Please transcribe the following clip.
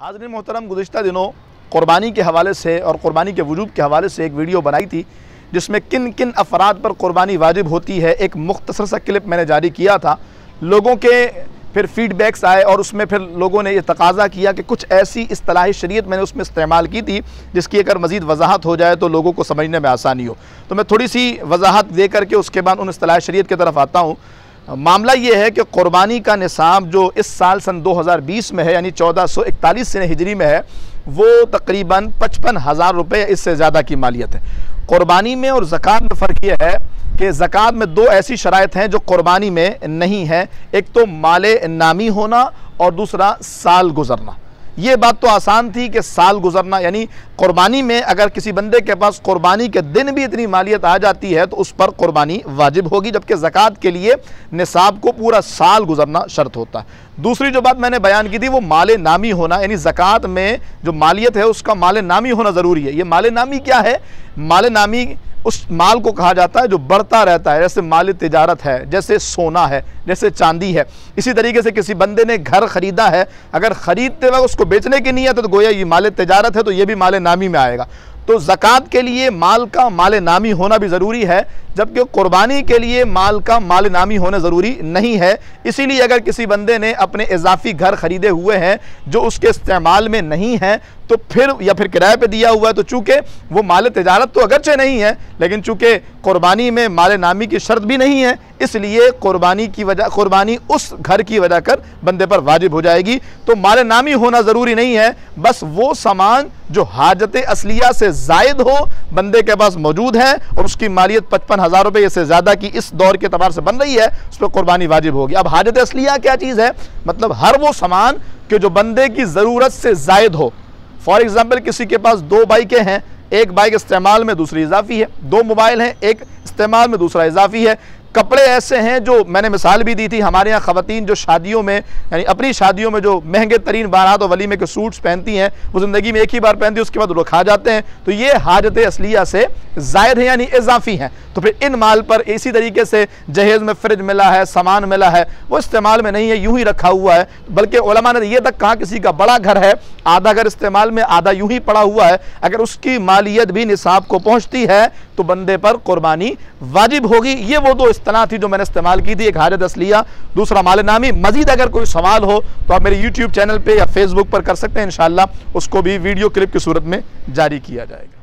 हाज़रीन मोहतरम, गुज़िश्ता दिनों क़ुरबानी के हवाले से और क़ुरबानी के वजूब के हवाले से एक वीडियो बनाई थी जिसमें किन किन अफराद पर क़ुरबानी वाजिब होती है एक मुख्तसर सा क्लिप मैंने जारी किया था। लोगों के फिर फीडबैक्स आए और उसमें फिर लोगों ने ये तकाज़ा किया कि कुछ ऐसी इस्तिलाही शरीयत मैंने उसमें इस्तेमाल की थी जिसकी अगर मज़ीद वजाहत हो जाए तो लोगों को समझने में आसानी हो। तो मैं थोड़ी सी वजाहत दे करके उसके बाद उन इस्तिलाही शरीयत की तरफ आता हूँ। मामला ये है कि क़ुरबानी का निसाब जो इस साल सन 2020 में है यानी 1441 से हिजरी में है वो तकरीबन 55,000 रुपये इससे ज़्यादा की मालियत है। क़ुरबानी में और ज़कात में फ़र्क ये है कि ज़कात में दो ऐसी शराइत हैं जो क़ुरबानी में नहीं है। एक तो माले नामी होना और दूसरा साल गुज़रना। ये बात तो आसान थी कि साल गुज़रना यानी क़ुरबानी में अगर किसी बंदे के पास क़ुरबानी के दिन भी इतनी मालियत आ जाती है तो उस पर क़ुरबानी वाजिब होगी, जबकि ज़कात के लिए निसाब को पूरा साल गुज़रना शर्त होता है। दूसरी जो बात मैंने बयान की थी वो माले नामी होना, यानी ज़कात में जो मालियत है उसका माले नामी होना ज़रूरी है। ये माले नामी क्या है? माले नामी उस माल को कहा जाता है जो बढ़ता रहता है, जैसे माल तिजारत है, जैसे सोना है, जैसे चांदी है। इसी तरीके से किसी बंदे ने घर ख़रीदा है, अगर ख़रीदते वक्त उसको बेचने की नीयत है तो गोया ये माल तिजारत है, तो ये भी माल नामी में आएगा। तो ज़कात के लिए माल का माल नामी होना भी ज़रूरी है, जबकि क़ुरबानी के लिए माल का माल नामी होना ज़रूरी नहीं है। इसीलिए अगर किसी बंदे ने अपने इजाफ़ी घर ख़रीदे हुए हैं जो उसके इस्तेमाल में नहीं है तो फिर या फिर किराए पे दिया हुआ है तो चूँकि वो माल तिजारत तो अगरचे नहीं है लेकिन चूँकि क़ुरबानी में माल नामी की शर्त भी नहीं है, इसलिए क़ुरबानी उस घर की वजह कर बंदे पर वाजिब हो जाएगी। तो माल नामी होना ज़रूरी नहीं है, बस वो सामान जो हाजत असलिया से ज़ायद हो बंदे के पास मौजूद है और उसकी मालियत 55,000 रुपये से ज़्यादा की इस दौर के एतबार से बन रही है, उस पर क़ुरबानी वाजिब होगी। अब हाजत असलिया क्या चीज़ है? मतलब हर वो सामान कि जो बंदे की ज़रूरत से ज़ायद हो। फॉर एग्ज़ाम्पल किसी के पास दो बाइकें हैं, एक बाइक इस्तेमाल में दूसरी इजाफी है, दो मोबाइल हैं, एक इस्तेमाल में दूसरा इजाफी है। कपड़े ऐसे हैं जो मैंने मिसाल भी दी थी, हमारे यहाँ ख़वातीन जो शादियों में यानी अपनी शादियों में जो महंगे तरीन बारात और वलीमे के सूट्स पहनती हैं वो ज़िंदगी में एक ही बार पहनती है, उसके बाद रुखा जाते हैं। तो ये हाजत असलिया से ज़ायद है यानी इजाफी हैं। तो फिर इन माल पर इसी तरीके से जहेज़ में फ्रिज मिला है, सामान मिला है, वो इस्तेमाल में नहीं है, यूँ ही रखा हुआ है। बल्कि उलमा ने ये तक कहा किसी का बड़ा घर है, आधा घर इस्तेमाल में आधा यूँ ही पड़ा हुआ है, अगर उसकी मालियत भी निसाब को पहुँचती है तो बंदे पर क़ुरबानी वाजिब होगी। ये वो दो इस्तना थी जो मैंने इस्तेमाल की थी, एक हाजत असलिया, दूसरा माल नामी। मजीद अगर कोई सवाल हो तो आप मेरे यूट्यूब चैनल पे या फेसबुक पर कर सकते हैं, इंशाअल्लाह उसको भी वीडियो क्लिप की सूरत में जारी किया जाएगा।